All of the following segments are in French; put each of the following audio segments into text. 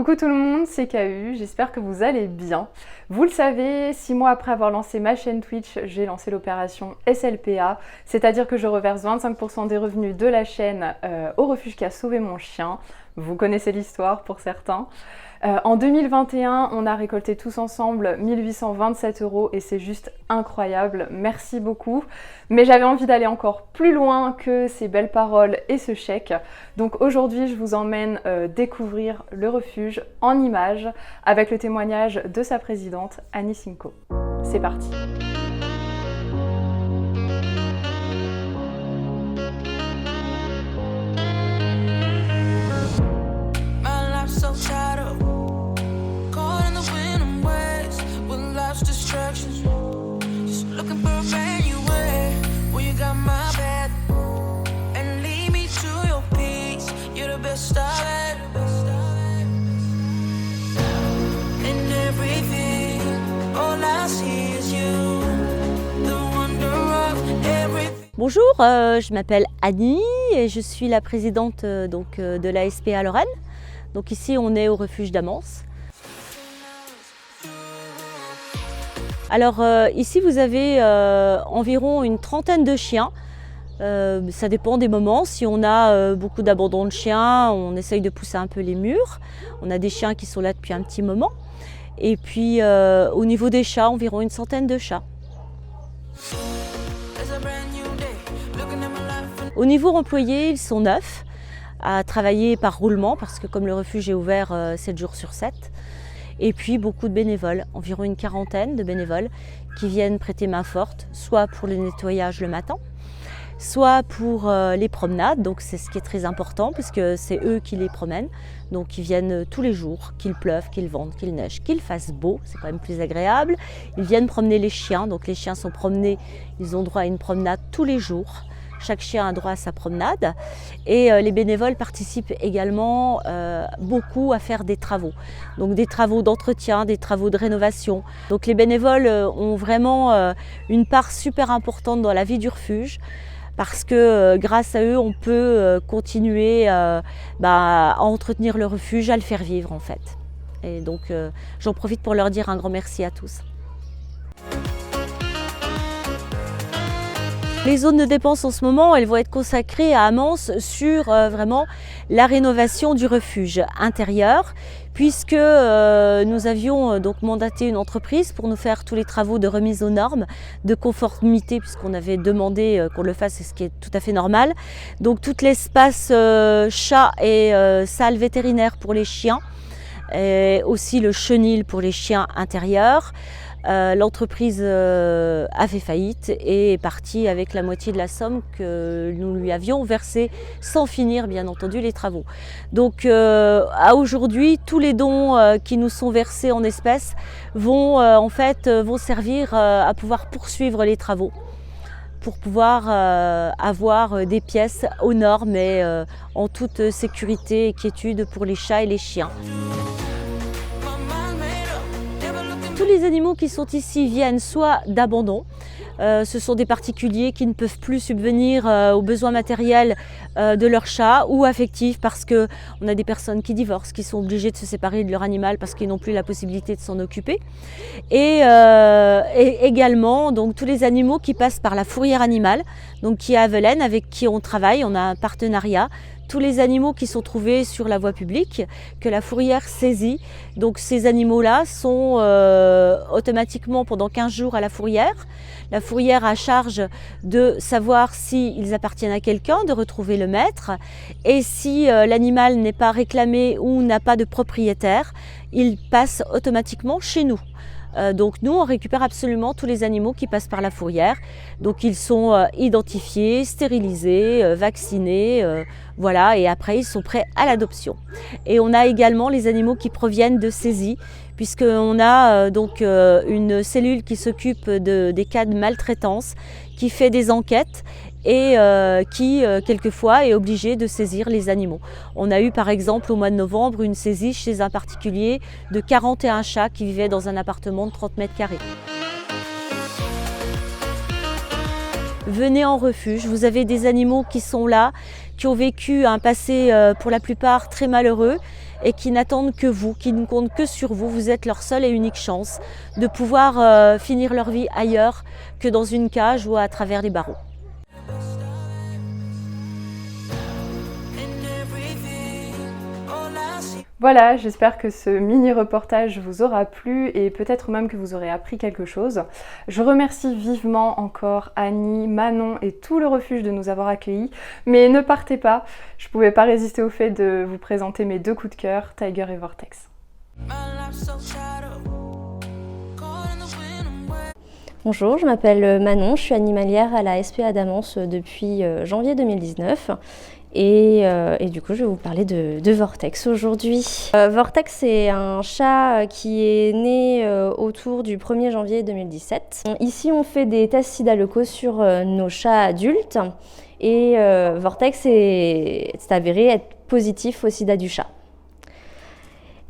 Coucou tout le monde, c'est KU, j'espère que vous allez bien. Vous le savez, 6 mois après avoir lancé ma chaîne Twitch, j'ai lancé l'opération SLPA, c'est-à-dire que je reverse 25% des revenus de la chaîne au refuge qui a sauvé mon chien. Vous connaissez l'histoire pour certains. En 2021, on a récolté tous ensemble 1827 € et c'est juste incroyable, merci beaucoup. Mais j'avais envie d'aller encore plus loin que ces belles paroles et ce chèque. Donc aujourd'hui, je vous emmène découvrir le refuge en images avec le témoignage de sa présidente, Annie Cinco. C'est parti. Bonjour, je m'appelle Annie et je suis la présidente de la SPA Lorraine. Donc ici on est au refuge d'Amance. Alors ici vous avez environ une trentaine de chiens. Ça dépend des moments. Si on a beaucoup d'abandon de chiens, on essaye de pousser un peu les murs. On a des chiens qui sont là depuis un petit moment. Et puis au niveau des chats, environ une centaine de chats. Au niveau employés, ils sont 9 à travailler par roulement parce que comme le refuge est ouvert 7 jours sur 7. Et puis beaucoup de bénévoles, environ une quarantaine de bénévoles qui viennent prêter main forte, soit pour le nettoyage le matin, soit pour les promenades. Donc c'est ce qui est très important puisque c'est eux qui les promènent. Donc ils viennent tous les jours, qu'il pleuve, qu'il vente, qu'il neige, qu'il fasse beau, c'est quand même plus agréable. Ils viennent promener les chiens, donc les chiens sont promenés, ils ont droit à une promenade tous les jours. Chaque chien a droit à sa promenade et les bénévoles participent également beaucoup à faire des travaux. Donc des travaux d'entretien, des travaux de rénovation. Donc les bénévoles ont vraiment une part super importante dans la vie du refuge parce que grâce à eux, on peut continuer à entretenir le refuge, à le faire vivre en fait. Et donc j'en profite pour leur dire un grand merci à tous. Les zones de dépenses en ce moment, elles vont être consacrées à Amance sur vraiment la rénovation du refuge intérieur, puisque nous avions donc mandaté une entreprise pour nous faire tous les travaux de remise aux normes, de conformité, puisqu'on avait demandé qu'on le fasse, ce qui est tout à fait normal. Donc tout l'espace chat et salle vétérinaire pour les chiens, et aussi le chenil pour les chiens intérieurs. L'entreprise a fait faillite et est partie avec la moitié de la somme que nous lui avions versée sans finir bien entendu les travaux. Donc à aujourd'hui, tous les dons qui nous sont versés en espèces vont vont servir à pouvoir poursuivre les travaux pour pouvoir avoir des pièces aux normes et en toute sécurité et quiétude pour les chats et les chiens. Tous les animaux qui sont ici viennent soit d'abandon, ce sont des particuliers qui ne peuvent plus subvenir aux besoins matériels de leur chat ou affectifs parce qu'on a des personnes qui divorcent, qui sont obligées de se séparer de leur animal parce qu'ils n'ont plus la possibilité de s'en occuper. Et également donc, tous les animaux qui passent par la fourrière animale, donc qui est à Velaines, avec qui on travaille, on a un partenariat. Tous les animaux qui sont trouvés sur la voie publique, que la fourrière saisit. Donc ces animaux-là sont automatiquement pendant 15 jours à la fourrière. La fourrière a charge de savoir s'ils appartiennent à quelqu'un, de retrouver le maître. Et si l'animal n'est pas réclamé ou n'a pas de propriétaire, il passe automatiquement chez nous. Donc nous, on récupère absolument tous les animaux qui passent par la fourrière. Donc ils sont identifiés, stérilisés, vaccinés, voilà, et après ils sont prêts à l'adoption. Et on a également les animaux qui proviennent de saisie, puisqu'on a une cellule qui s'occupe des cas de maltraitance, qui fait des enquêtes et qui quelquefois est obligé de saisir les animaux. On a eu par exemple au mois de novembre une saisie chez un particulier de 41 chats qui vivaient dans un appartement de 30 mètres carrés. Venez en refuge, vous avez des animaux qui sont là, qui ont vécu un passé pour la plupart très malheureux et qui n'attendent que vous, qui ne comptent que sur vous. Vous êtes leur seule et unique chance de pouvoir finir leur vie ailleurs que dans une cage ou à travers les barreaux. Voilà, j'espère que ce mini-reportage vous aura plu et peut-être même que vous aurez appris quelque chose. Je remercie vivement encore Annie, Manon et tout le refuge de nous avoir accueillis. Mais ne partez pas, je ne pouvais pas résister au fait de vous présenter mes deux coups de cœur, Tiger et Vortex. Bonjour, je m'appelle Manon, je suis animalière à la SPA d'Amance depuis janvier 2019. Et du coup, je vais vous parler de Vortex aujourd'hui. Vortex, c'est un chat qui est né autour du 1er janvier 2017. Ici, on fait des tests sida locaux sur nos chats adultes. Et Vortex est avéré être positif au sida du chat.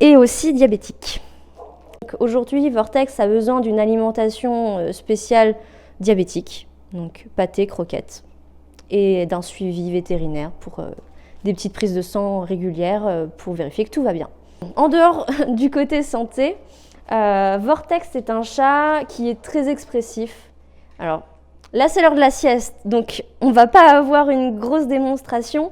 Et aussi diabétique. Aujourd'hui, Vortex a besoin d'une alimentation spéciale diabétique, donc pâté, croquettes, et d'un suivi vétérinaire pour des petites prises de sang régulières pour vérifier que tout va bien. En dehors du côté santé, Vortex est un chat qui est très expressif. Alors là, c'est l'heure de la sieste, donc on ne va pas avoir une grosse démonstration,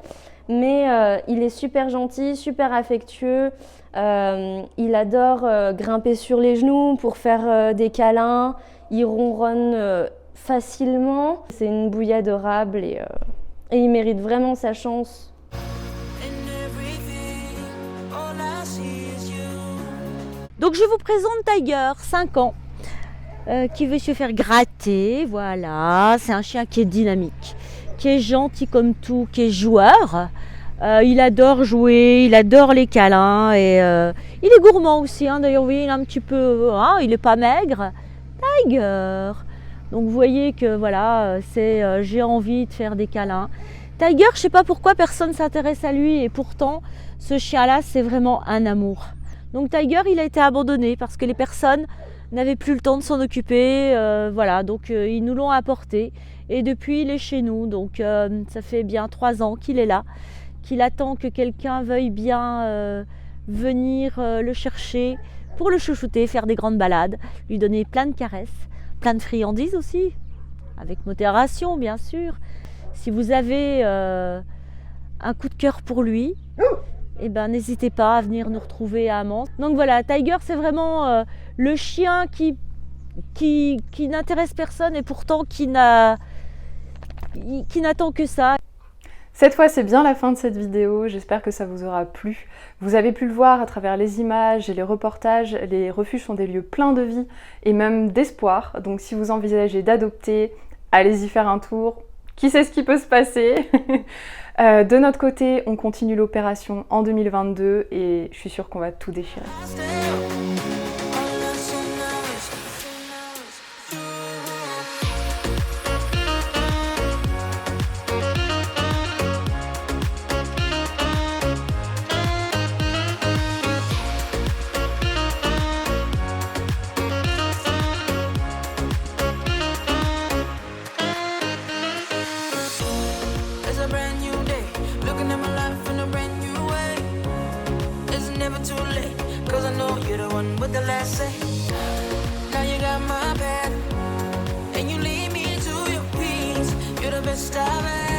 mais il est super gentil, super affectueux. Il adore grimper sur les genoux pour faire des câlins. Il ronronne facilement. C'est une bouille adorable et il mérite vraiment sa chance. Donc je vous présente Tiger, 5 ans, qui veut se faire gratter. Voilà, c'est un chien qui est dynamique, qui est gentil comme tout, qui est joueur. Il adore jouer, il adore les câlins et il est gourmand aussi. Hein. D'ailleurs, oui, il est un petit peu, il n'est pas maigre. Tiger. Donc vous voyez que voilà, c'est j'ai envie de faire des câlins. Tiger, je ne sais pas pourquoi personne s'intéresse à lui et pourtant ce chien-là, c'est vraiment un amour. Donc Tiger, il a été abandonné parce que les personnes n'avaient plus le temps de s'en occuper. Voilà, donc ils nous l'ont apporté et depuis il est chez nous. Donc ça fait bien 3 ans qu'il est là, qu'il attend que quelqu'un veuille bien venir le chercher pour le chouchouter, faire des grandes balades, lui donner plein de caresses. Plein de friandises aussi, avec modération bien sûr. Si vous avez un coup de cœur pour lui, eh ben, n'hésitez pas à venir nous retrouver à Amance. Donc voilà, Tiger, c'est vraiment le chien qui n'intéresse personne et pourtant qui n'attend que ça. Cette fois, c'est bien la fin de cette vidéo, j'espère que ça vous aura plu. Vous avez pu le voir à travers les images et les reportages, les refuges sont des lieux pleins de vie et même d'espoir. Donc si vous envisagez d'adopter, allez-y faire un tour, qui sait ce qui peut se passer. De notre côté, on continue l'opération en 2022 et je suis sûre qu'on va tout déchirer. Too late, cause I know you're the one with the last say. Now you got my back, and you lead me to your peace. You're the best I've had.